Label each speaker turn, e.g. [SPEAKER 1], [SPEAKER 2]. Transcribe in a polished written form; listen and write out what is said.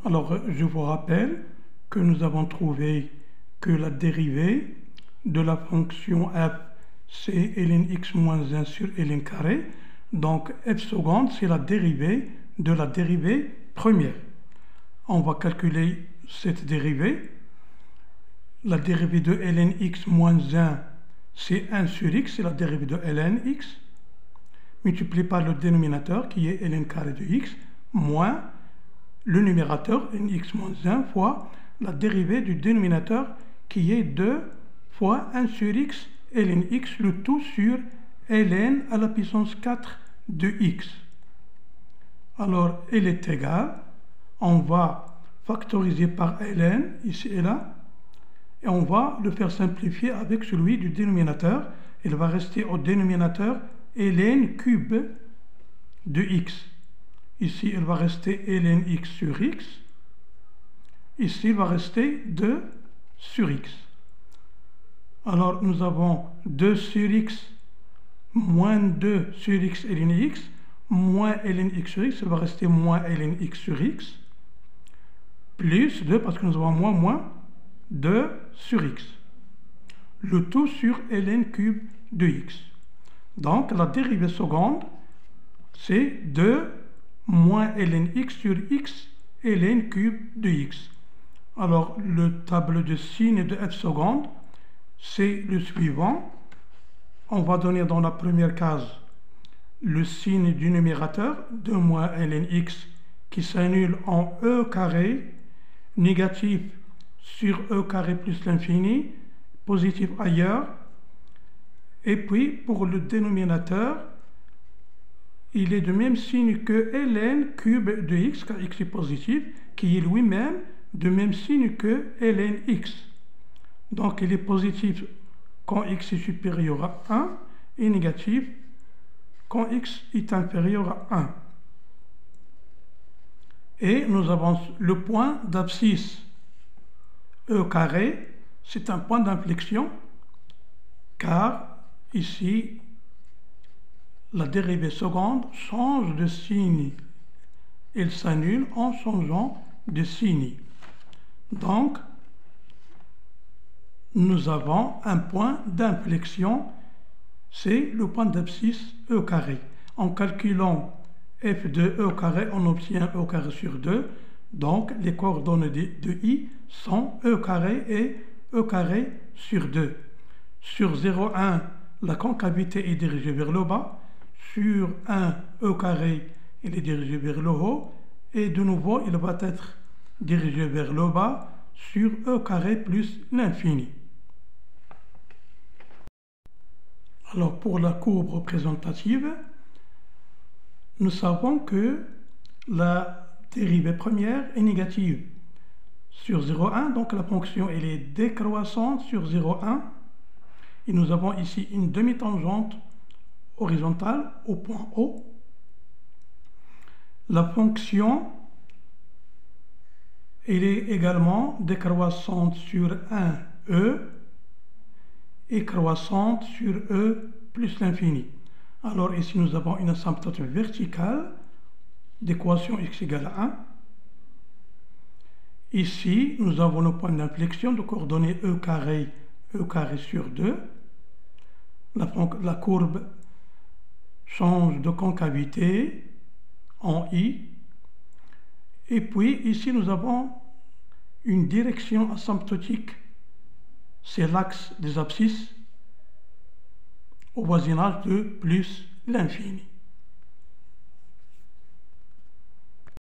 [SPEAKER 1] Alors, je vous rappelle que nous avons trouvé que la dérivée de la fonction f, c'est ln x moins 1 sur ln carré. Donc, f seconde, c'est la dérivée de la dérivée première. On va calculer cette dérivée. La dérivée de ln x moins 1, c'est 1 sur x, c'est la dérivée de ln x, multiplié par le dénominateur qui est ln carré de x, moins le numérateur ln x moins 1 fois la dérivée du dénominateur qui est 2 fois 1 sur x ln x, le tout sur ln à la puissance 4 de x. Alors, elle est égale, on va factoriser par ln, ici et là, et on va le faire simplifier avec celui du dénominateur. Il va rester au dénominateur ln cube de x. Ici, il va rester ln x sur x. Ici, il va rester 2 sur x. Alors, nous avons 2 sur x moins 2 sur x ln x, moins ln x sur x, il va rester moins ln x sur x, plus 2, parce que nous avons moins 2 sur x. Le tout sur ln cube de x. Donc, la dérivée seconde, c'est 2 moins ln x sur x ln cube de x. Alors, le tableau de signe de f seconde, c'est le suivant. On va donner dans la première case le signe du numérateur, 2 moins ln x, qui s'annule en e carré, négatif sur e carré plus l'infini, positif ailleurs. Et puis, pour le dénominateur, il est de même signe que ln cube de x, car x est positif, qui est lui-même de même signe que ln x. Donc, il est positif quand x est supérieur à 1 et négatif quand x est inférieur à 1. Et nous avons le point d'abscisse e carré, c'est un point d'inflexion, car ici, la dérivée seconde change de signe. Elle s'annule en changeant de signe. Donc, nous avons un point d'inflexion, c'est le point d'abscisse e carré. En calculant f de e carré, on obtient e carré sur 2. Donc, les coordonnées de i sont e carré et e carré sur 2. Sur 0,1, la concavité est dirigée vers le bas. Sur 1, e carré, il est dirigé vers le haut. Et de nouveau, il va être dirigé vers le bas sur e carré plus l'infini. Alors, pour la courbe représentative, nous savons que la dérivée première est négative sur 0,1, donc la fonction elle est décroissante sur 0,1. Et nous avons ici une demi-tangente horizontale au point O. La fonction elle est également décroissante sur 1e et croissante sur e plus l'infini. Alors ici nous avons une asymptote verticale d'équation x égale à 1. Ici nous avons le point d'inflexion de coordonnées e carré sur 2. La courbe change de concavité en i. Et puis ici nous avons une direction asymptotique, c'est l'axe des abscisses au voisinage de plus l'infini.